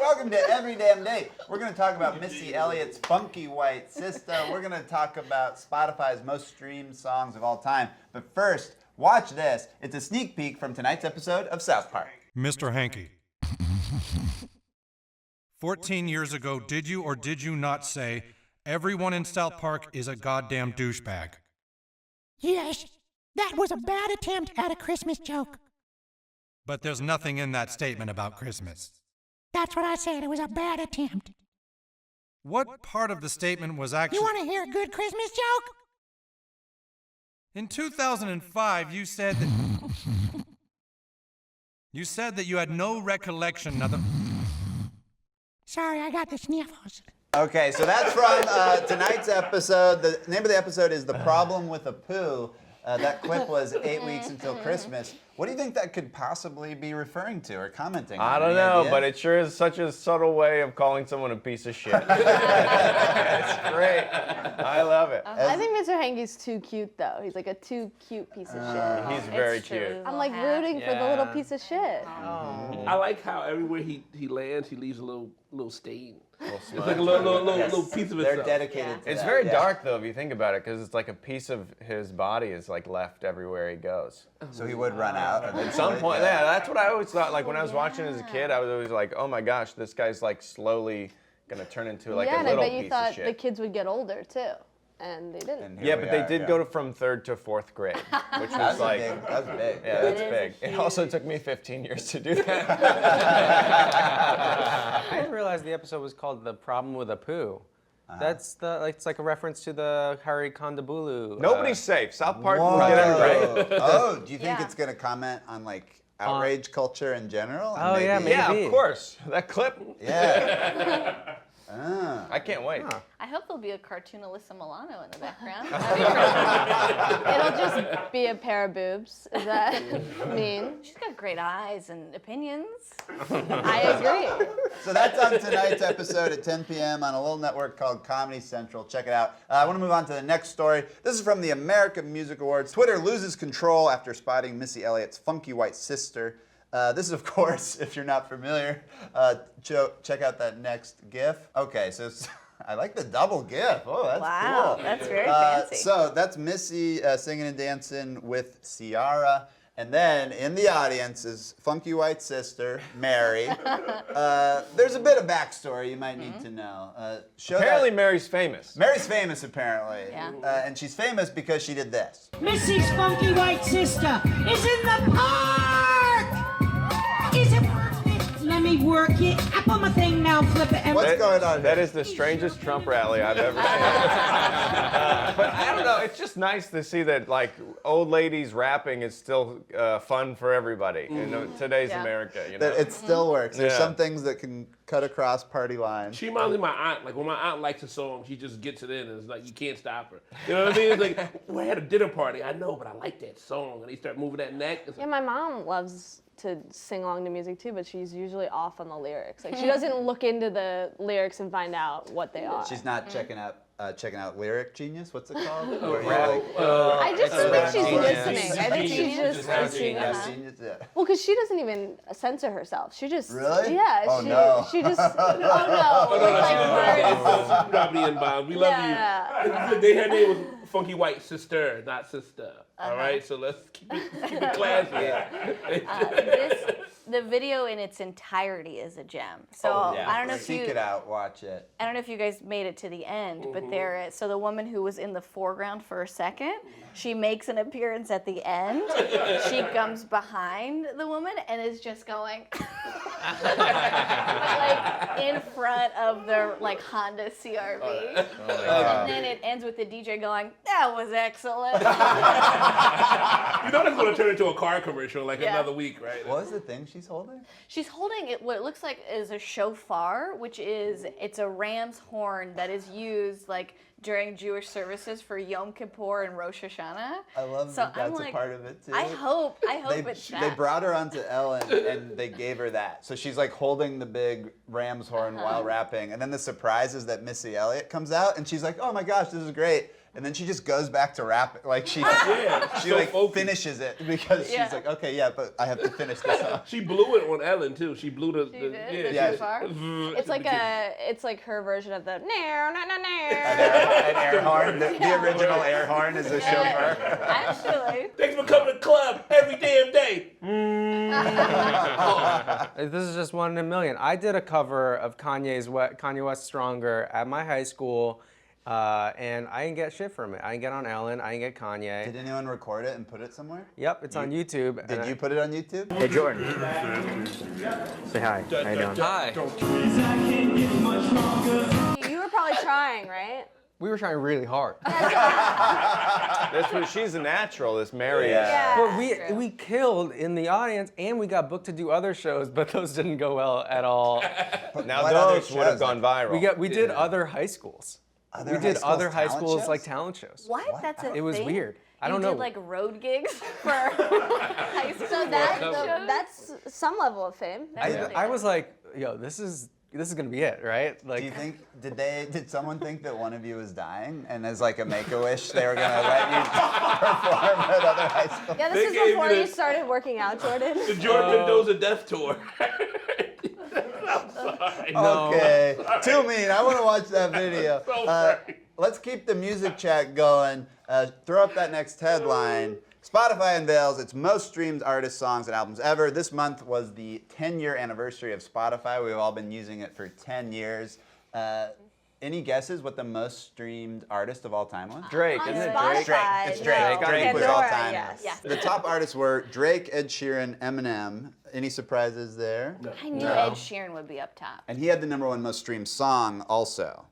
welcome to Every Damn Day. We're going to talk about Missy Elliott's Funky White Sister. We're going to talk about Spotify's most streamed songs of all time. But first, watch this. It's a sneak peek from tonight's episode of South Park. Mr. Hankey. 14 years ago, did you or did you not say, everyone in South Park is a goddamn douchebag? Yes, that was a bad attempt at a Christmas joke. But there's nothing in that statement about Christmas. That's what I said, it was a bad attempt. What part of the statement was actually... You want to hear a good Christmas joke? In 2005, you said that... You said that you had no recollection of the... Sorry, I got the sniffles. Okay, so that's from tonight's episode. The name of the episode is The Problem with a Poo. That clip was 8 weeks until Christmas. What do you think that could possibly be referring to or commenting on? I don't know, but it sure is such a subtle way of calling someone a piece of shit. It's great. I love it. I think Mr. Hankey's too cute, though. He's like a too cute piece of shit. He's very cute. I'm like rooting for the little piece of shit. I like how everywhere he lands, he leaves a little stain. It's like a little piece of They're itself. dedicated to It's that, very yeah. dark, though, if you think about it, because it's like a piece of his body is like left everywhere he goes. So he would run out. At some point, yeah, that's what I always thought. Like when I was watching as a kid, I was always like, oh my gosh, this guy's like slowly gonna turn into like a and I little bet you piece thought of shit. the kids would get older, too. And they didn't. And here Yeah, we but they are, did yeah. go from 3rd to 4th grade, which was like, That's big. yeah, that's It is big. It also took me 15 years to do that. I didn't realize the episode was called "The Problem with a Poo." That's it's like a reference to the Harry Kondabolu. Nobody's safe. South Park will get him right. Oh, do you think Yeah. it's going to comment on like outrage culture in general? Oh, yeah, maybe. Yeah, of course. That clip. Yeah. I can't wait. I hope there'll be a cartoon Alyssa Milano in the background. It'll just be a pair of boobs. Is that mean? She's got great eyes and opinions. I agree. So that's on tonight's episode at 10 p.m. on a little network called Comedy Central. Check it out. I want to move on to the next story. This is from the American Music Awards. Twitter loses control after spotting Missy Elliott's Funky White Sister. This is, of course, if you're not familiar, check out that next GIF. Okay, so I like the double GIF. Oh, that's Wow, cool. that's very fancy. So that's Missy singing and dancing with Ciara. And then in the audience is Funky White Sister, Mary. There's a bit of backstory you might need to know. Apparently, Mary's famous. Mary's famous, apparently. Yeah. And she's famous because she did this. Missy's funky white sister is in the park! Is it worth it? Let me work it. I put my thing now, flip it, and What's going on That here? is the strangest Trump rally I've ever seen. But I don't know. It's just nice to see that like old ladies rapping is still fun for everybody in today's America. You know. That it still works. There's Yeah. some things that can cut across party lines. She reminds me of my aunt. Like when my aunt likes a song, she just gets it in, and it's like you can't stop her. You know what I mean? It's like we had a dinner party. I know, but I like that song, and they start moving that neck. It's Yeah, like, my mom loves to sing along to music too, but she's usually off on the lyrics. Like she doesn't look into the lyrics and find out what they are. She's not checking out Lyric Genius. What's it called? Where you're I just don't think she's Genius. listening. I think she's just listening. Lyric Genius, yeah. Well, because she doesn't even censor herself. She just Really? Yeah. Oh, she, no. She just oh no. oh no, Like, she's probably in bounds. We love yeah. you. Her name was Funky White Sister, not Sister. All right, so let's keep it classy. The video in its entirety is a gem. So I don't know if Seek you it out, watch it. I don't know if you guys made it to the end, but there is, so the woman who was in the foreground for a second, she makes an appearance at the end. She comes behind the woman and is just going like in front of the like Honda CRV. And then it ends with the DJ going, "That was excellent." You know that's going to turn into a car commercial like Yeah. another week, right? What was the thing she's holding? She's holding it. What it looks like is a shofar, it's a ram's horn that is used like during Jewish services for Yom Kippur and Rosh Hashanah. I love So that I'm that's a like, part of it too. I hope it's that. They brought her onto Ellen and they gave her that. So she's like holding the big ram's horn while rapping. And then the surprise is that Missy Elliott comes out and she's like, oh my gosh, this is great. and then she just goes back to rapping. Like she so like focused. finishes it because she's like, okay, yeah, but I have to finish this song. She blew it on Ellen too. She blew the. She did? Yeah. The shofar? It's like her version of the An air horn. The original air horn is a shofar. Actually. Thanks for coming to the club every damn day. This is just one in a million. I did a cover of Kanye West Stronger at my high school, and I didn't get shit from it. I didn't get on Ellen. I didn't get Kanye. Did anyone record it and put it somewhere? Yep, it's on YouTube. Did you put it on YouTube? Hey Jordan. Say hi. How you doing? Hi. You were probably trying, right? We were trying really hard. That's what she's a natural. This Mary. Yeah. But we killed in the audience, and we got booked to do other shows, but those didn't go well at all. Now What other those would have shows? gone viral. We did other high schools. Other We did high other high talent schools shows? like talent shows. What? That's a It was thing? weird. I don't You know. did like road gigs for high school. So that's some level of fame. I was like, yo, this is gonna be it, right? Like, Do you think did someone think that one of you was dying, and as like a make-a-wish they were gonna let you perform at other high schools? Yeah, They this is gave before you you the- started working out, Jordan. The Jordan Mendoza death tour. I'm sorry. Okay, too mean. I want to watch that video. So sorry. Let's keep the music chat going. Throw up that next headline. Spotify unveils its most streamed artist songs and albums ever. This month was the 10-year anniversary of Spotify. We've all been using it for 10 years. Any guesses what the most streamed artist of all time was? Drake, On isn't it Spotify. Drake? It's Drake. No. Drake was Pandora, all time. yes. The top artists were Drake, Ed Sheeran, Eminem. Any surprises there? I knew Ed Sheeran would be up top. And he had the #1 most streamed song also.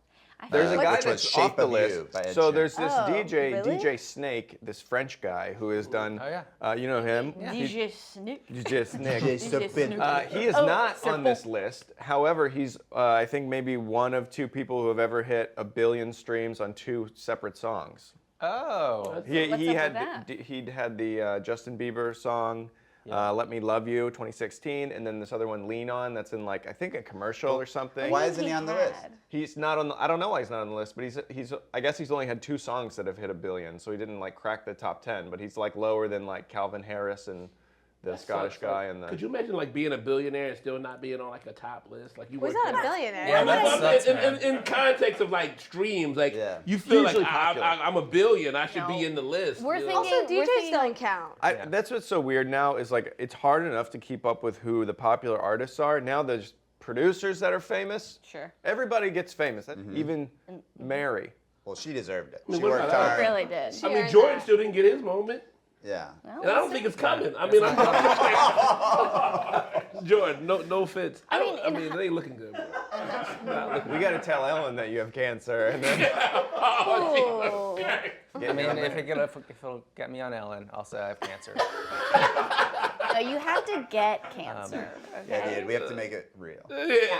There's a Which guy was that's Shape off the of list. You by Ed So Sheeran. there's this Oh, DJ, really? DJ Snake, this French guy who has done. Oh, yeah. You know him? DJ Snoop. DJ Snake. DJ Snoop. He is Oh, not on simple. this list. However, he's I think maybe one of two people who have ever hit 1 billion streams on 2 separate songs. oh, He What's up had with that? he'd had the Justin Bieber song. Let Me Love You, 2016, and then this other one, Lean On, that's in like I think a commercial or something. Why isn't he on the list? He's not on. I don't know why he's not on the list, but he's. I guess he's only had 2 songs that have hit 1 billion, so he didn't like crack the top 10. But he's like lower than like Calvin Harris and the Scottish guy and the. Could you imagine like being a billionaire and still not being on like a top list? Like you Well, he's worked not a at- billionaire. Yeah, that sucks, in context of like streams, like Yeah. you feel like Hugely popular. I'm a billion, I should be No. in the list. We're you know? thinking- Also, DJs thinking- don't count. That's what's so weird now is like it's hard enough to keep up with who the popular artists are. Now there's producers that are famous. Sure. Everybody gets famous. Even Mary. Well, she deserved it. mean, She what worked about hard. Really did. I mean, Jordan still didn't get his moment, Yeah. and I don't think it's coming. I mean, Jordan, no offense. I mean, it ain't looking good. Bro. Not looking We got to tell Ellen that you have cancer, and then Ooh. I mean, if it'll get me on Ellen, I'll say I have cancer. No, you have to get cancer. Yeah, dude, we have to make it real.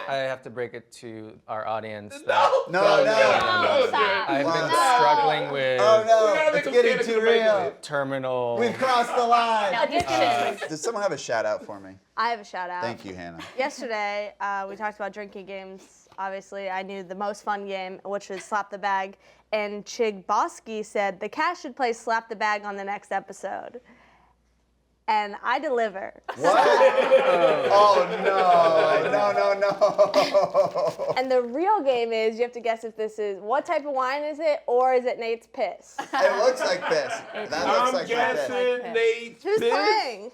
I have to break it to our audience that No. Stop. I've been No. struggling with Oh We gotta no, make it's them getting stand too to make real. it. terminal. We've crossed the line. Addictions. Does someone have a shout out for me? I have a shout out. Thank you, Hannah. Yesterday, we talked about drinking games. Obviously, I knew the most fun game, which was Slap the Bag. And Chig Bosky said the cast should play Slap the Bag on the next episode. And I deliver. What? Oh no. And the real game is you have to guess if this is what type of wine is it, or is it Nate's piss? It looks like this. That looks I'm like guessing Nate's Who's piss. playing?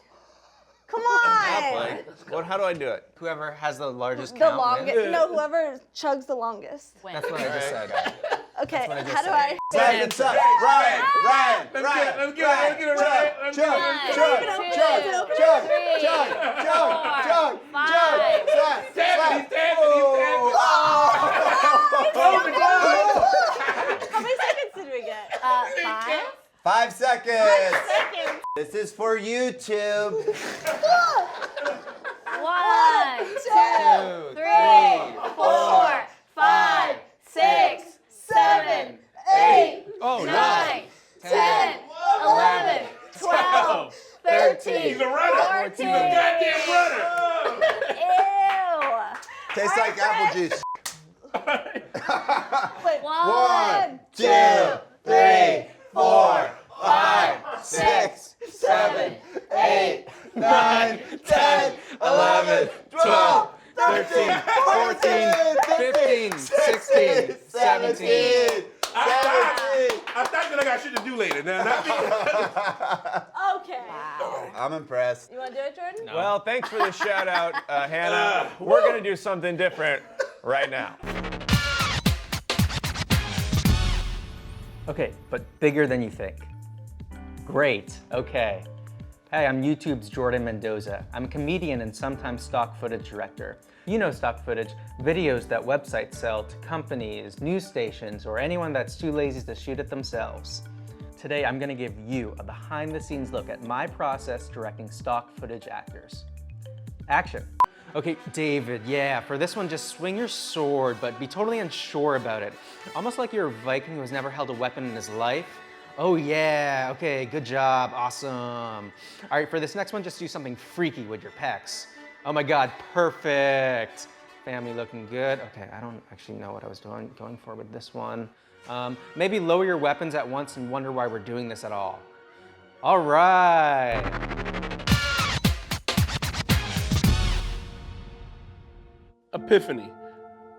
Come on. what? How do I do it? Whoever has the largest The count longest. wins. No, whoever chugs the longest. That's what I just said. Okay, what I just how do said. I? Ryan, Ryan. Let's get it right. Let's get it right. How many seconds did we get? 5. 5 seconds. This is for YouTube. 1, 2, 3, 4, 5, 6, 7, 8, Oh, 9, 10, 11, 12, 13. He's a runner. 14. He's a goddamn runner. Ew. Tastes like apple juice. 1, 2, 3, 4, 5, 6, 7, 8, 9, 10, 11, 12, 13, 14, 15, 16, 17. I thought that I got shit to do later. Now, not me. Okay. I'm impressed. You want to do it, Jordan? Well, thanks for the shout out, Hannah. We're going to do something different right now. Okay, but bigger than you think. Great, okay. Hey, I'm YouTube's Jordan Mendoza. I'm a comedian and sometimes stock footage director. You know stock footage, videos that websites sell to companies, news stations, or anyone that's too lazy to shoot it themselves. Today, I'm gonna give you a behind-the-scenes look at my process directing stock footage actors. Action. Okay, David, yeah, for this one, just swing your sword, but be totally unsure about it. Almost like you're a Viking who has never held a weapon in his life. Oh yeah, okay, good job, awesome. All right, for this next one, just do something freaky with your pecs. Oh my God, perfect. Family looking good. Okay, I don't actually know what I was going for with this one. Maybe lower your weapons at once and wonder why we're doing this at all. All right. Epiphany.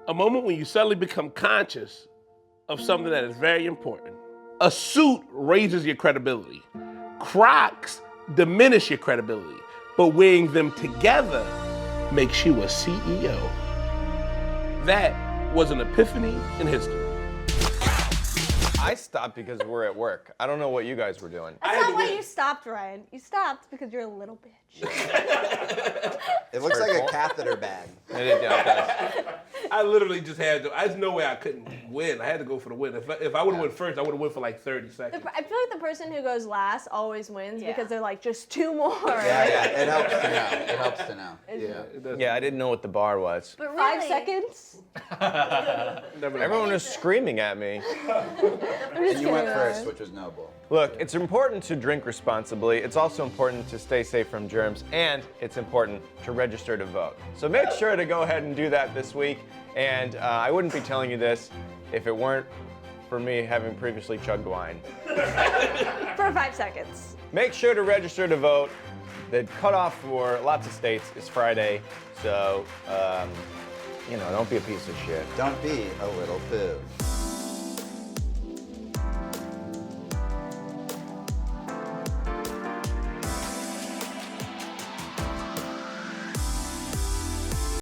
A moment when you suddenly become conscious of something that is very important. A suit raises your credibility. Crocs diminish your credibility, but wearing them together makes you a CEO. That was an epiphany in history. I stopped because we're at work. I don't know what you guys were doing. That's not why you stopped, Ryan. You stopped because you're a little bitch. It looks like a catheter bag. I literally just had to. There's no way I couldn't win. I had to go for the win. If I would have went first, I would have went for like 30 seconds. I feel like the person who goes last always wins Yeah. because they're like, just 2 more. Yeah, it helps to know. It helps to know. Yeah, I didn't know what the bar was. But 5 really, seconds? Everyone was screaming at me. And you went first, which was noble. Look, it's important to drink responsibly. It's also important to stay safe from germs, and it's important to register to vote. So make sure to go ahead and do that this week. And I wouldn't be telling you this if it weren't for me having previously chugged wine. For 5 seconds. Make sure to register to vote. The cutoff for lots of states is Friday, so don't be a piece of shit. Don't be a little poo.